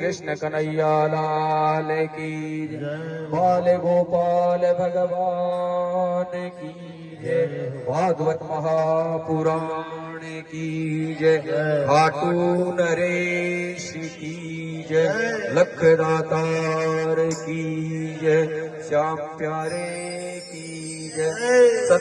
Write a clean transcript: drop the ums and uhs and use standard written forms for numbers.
कृष्ण कन्हैया लाल की जय। बाल गोपाल भगवान की जय। भागवत महापुराण की जय। खाटू नरेश की जय। लखदातार की जय। श्याम प्यारे की जय।